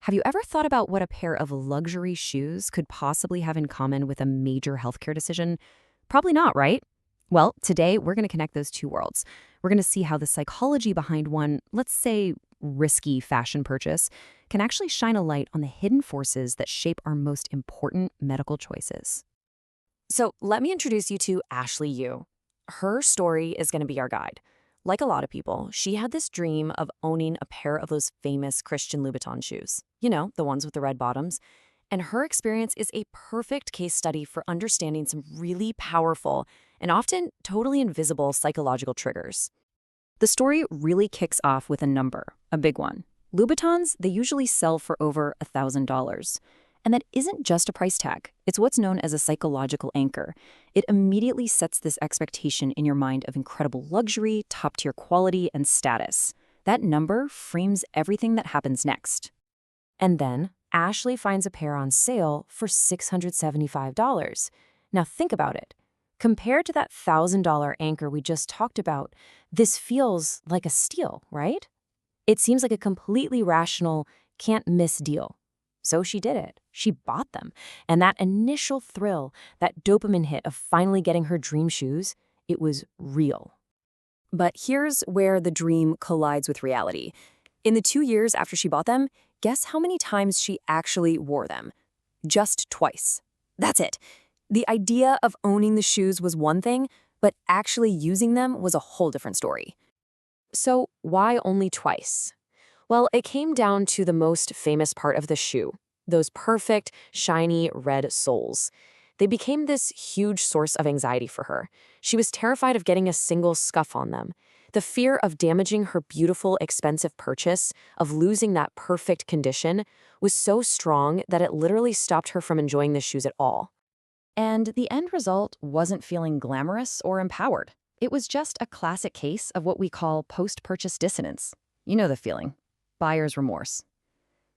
Have you ever thought about what a pair of luxury shoes could possibly have in common with a major healthcare decision? Probably not, right? Well, today we're going to connect those two worlds. We're going to see how the psychology behind one, let's say, risky fashion purchase, can actually shine a light on the hidden forces that shape our most important medical choices. So, let me introduce you to Ashley Yu. Her story is going to be our guide. Like a lot of people, she had this dream of owning a pair of those famous Christian Louboutin shoes. You know, the ones with the red bottoms. And her experience is a perfect case study for understanding some really powerful and often totally invisible psychological triggers. The story really kicks off with a number, a big one. Louboutins, they usually sell for over $1,000. And that isn't just a price tag. It's what's known as a psychological anchor. It immediately sets this expectation in your mind of incredible luxury, top-tier quality, and status. That number frames everything that happens next. And then, Ashley finds a pair on sale for $675. Now think about it. Compared to that $1,000 anchor we just talked about, this feels like a steal, right? It seems like a completely rational, can't-miss deal. So she did it. She bought them. And that initial thrill, that dopamine hit of finally getting her dream shoes, it was real. But here's where the dream collides with reality. In the 2 years after she bought them, guess how many times she actually wore them? Just twice. That's it. The idea of owning the shoes was one thing, but actually using them was a whole different story. So why only twice? Well, it came down to the most famous part of the shoe, those perfect, shiny red soles. They became this huge source of anxiety for her. She was terrified of getting a single scuff on them. The fear of damaging her beautiful, expensive purchase, of losing that perfect condition, was so strong that it literally stopped her from enjoying the shoes at all. And the end result wasn't feeling glamorous or empowered. It was just a classic case of what we call post-purchase dissonance. You know the feeling. Buyer's remorse.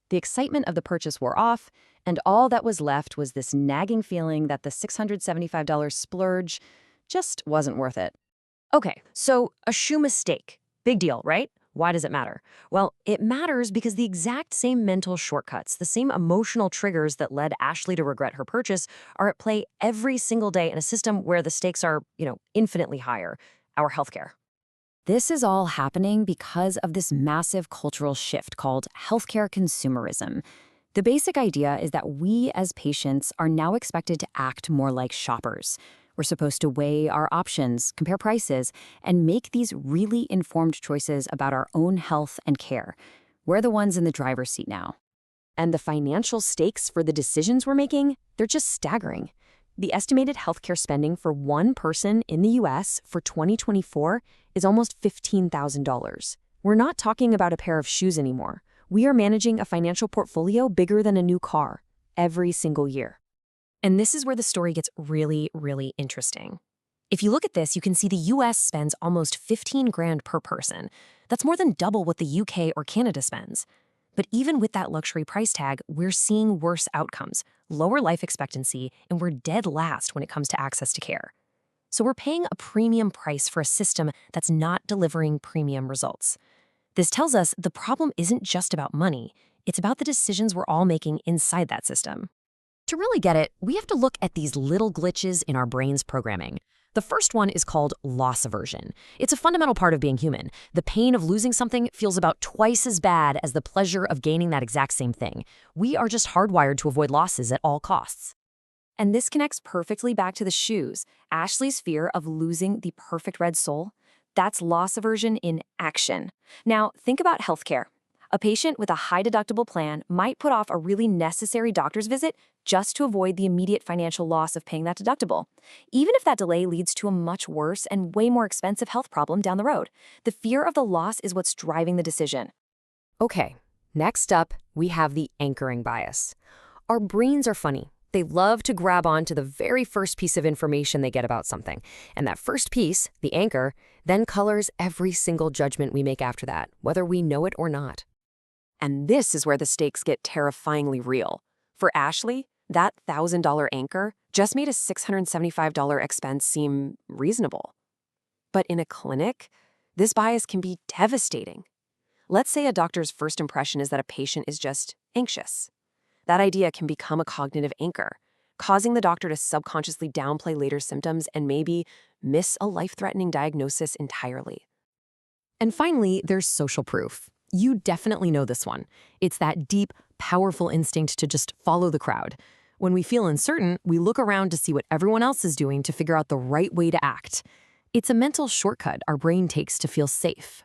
The excitement of the purchase wore off, and all that was left was this nagging feeling that the $675 splurge just wasn't worth it. Okay, so a shoe mistake. Big deal, right? Why does it matter? Well, it matters because the exact same mental shortcuts, the same emotional triggers that led Ashley to regret her purchase are at play every single day in a system where the stakes are, infinitely higher, our healthcare. This is all happening because of this massive cultural shift called healthcare consumerism. The basic idea is that we as patients are now expected to act more like shoppers. We're supposed to weigh our options, compare prices, and make these really informed choices about our own health and care. We're the ones in the driver's seat now. And the financial stakes for the decisions we're making, they're just staggering. The estimated healthcare spending for one person in the US for 2024 is almost $15,000. We're not talking about a pair of shoes anymore. We are managing a financial portfolio bigger than a new car every single year. And this is where the story gets really, really interesting. If you look at this, you can see the US spends almost 15 grand per person. That's more than double what the UK or Canada spends. But even with that luxury price tag, we're seeing worse outcomes, lower life expectancy, and we're dead last when it comes to access to care. So we're paying a premium price for a system that's not delivering premium results. This tells us the problem isn't just about money, it's about the decisions we're all making inside that system. To really get it, we have to look at these little glitches in our brain's programming. The first one is called loss aversion. It's a fundamental part of being human. The pain of losing something feels about twice as bad as the pleasure of gaining that exact same thing. We are just hardwired to avoid losses at all costs. And this connects perfectly back to the shoes. Ashley's fear of losing the perfect red sole, that's loss aversion in action. Now, think about healthcare. A patient with a high deductible plan might put off a really necessary doctor's visit just to avoid the immediate financial loss of paying that deductible. Even if that delay leads to a much worse and way more expensive health problem down the road, the fear of the loss is what's driving the decision. Okay, next up, we have the anchoring bias. Our brains are funny. They love to grab on to the very first piece of information they get about something. And that first piece, the anchor, then colors every single judgment we make after that, whether we know it or not. And this is where the stakes get terrifyingly real. For Ashley, that $1,000 anchor just made a $675 expense seem reasonable. But in a clinic, this bias can be devastating. Let's say a doctor's first impression is that a patient is just anxious. That idea can become a cognitive anchor, causing the doctor to subconsciously downplay later symptoms and maybe miss a life-threatening diagnosis entirely. And finally, there's social proof. You definitely know this one. It's that deep, powerful instinct to just follow the crowd. When we feel uncertain, we look around to see what everyone else is doing to figure out the right way to act. It's a mental shortcut our brain takes to feel safe.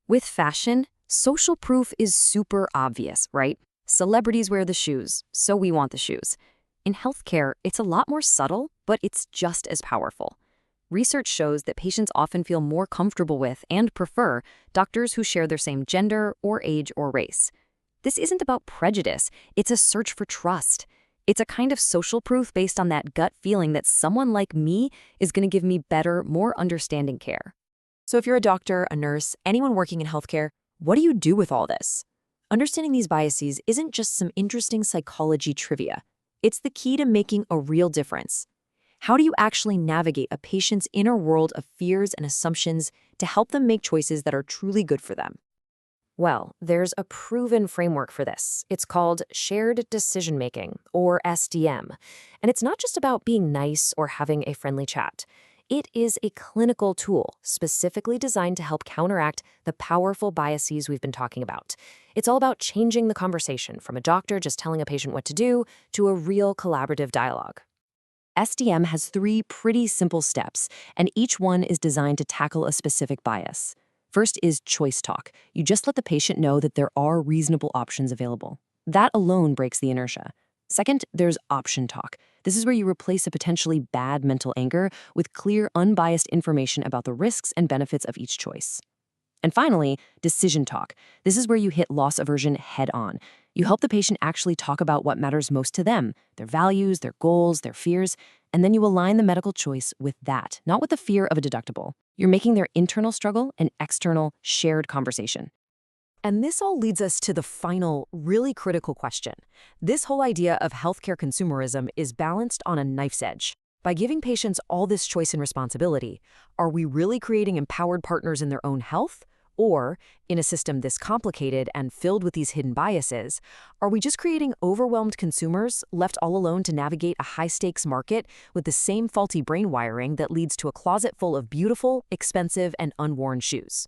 With fashion, social proof is super obvious, right? Celebrities wear the shoes, so we want the shoes. In healthcare, it's a lot more subtle, but it's just as powerful. Research shows that patients often feel more comfortable with and prefer doctors who share their same gender or age or race. This isn't about prejudice, it's a search for trust. It's a kind of social proof based on that gut feeling that someone like me is going to give me better, more understanding care. So if you're a doctor, a nurse, anyone working in healthcare, what do you do with all this? Understanding these biases isn't just some interesting psychology trivia. It's the key to making a real difference. How do you actually navigate a patient's inner world of fears and assumptions to help them make choices that are truly good for them? Well, there's a proven framework for this. It's called shared decision-making, or SDM. And it's not just about being nice or having a friendly chat. It is a clinical tool specifically designed to help counteract the powerful biases we've been talking about. It's all about changing the conversation from a doctor just telling a patient what to do to a real collaborative dialogue. SDM has 3 pretty simple steps, and each one is designed to tackle a specific bias. First is choice talk. You just let the patient know that there are reasonable options available. That alone breaks the inertia. Second, there's option talk. This is where you replace a potentially bad mental anger with clear, unbiased information about the risks and benefits of each choice. And finally, decision talk. This is where you hit loss aversion head on. You help the patient actually talk about what matters most to them, their values, their goals, their fears, and then you align the medical choice with that, not with the fear of a deductible. You're making their internal struggle an external, shared conversation. And this all leads us to the final, really critical question. This whole idea of healthcare consumerism is balanced on a knife's edge. By giving patients all this choice and responsibility, are we really creating empowered partners in their own health? Or, in a system this complicated and filled with these hidden biases, are we just creating overwhelmed consumers left all alone to navigate a high-stakes market with the same faulty brain wiring that leads to a closet full of beautiful, expensive, and unworn shoes?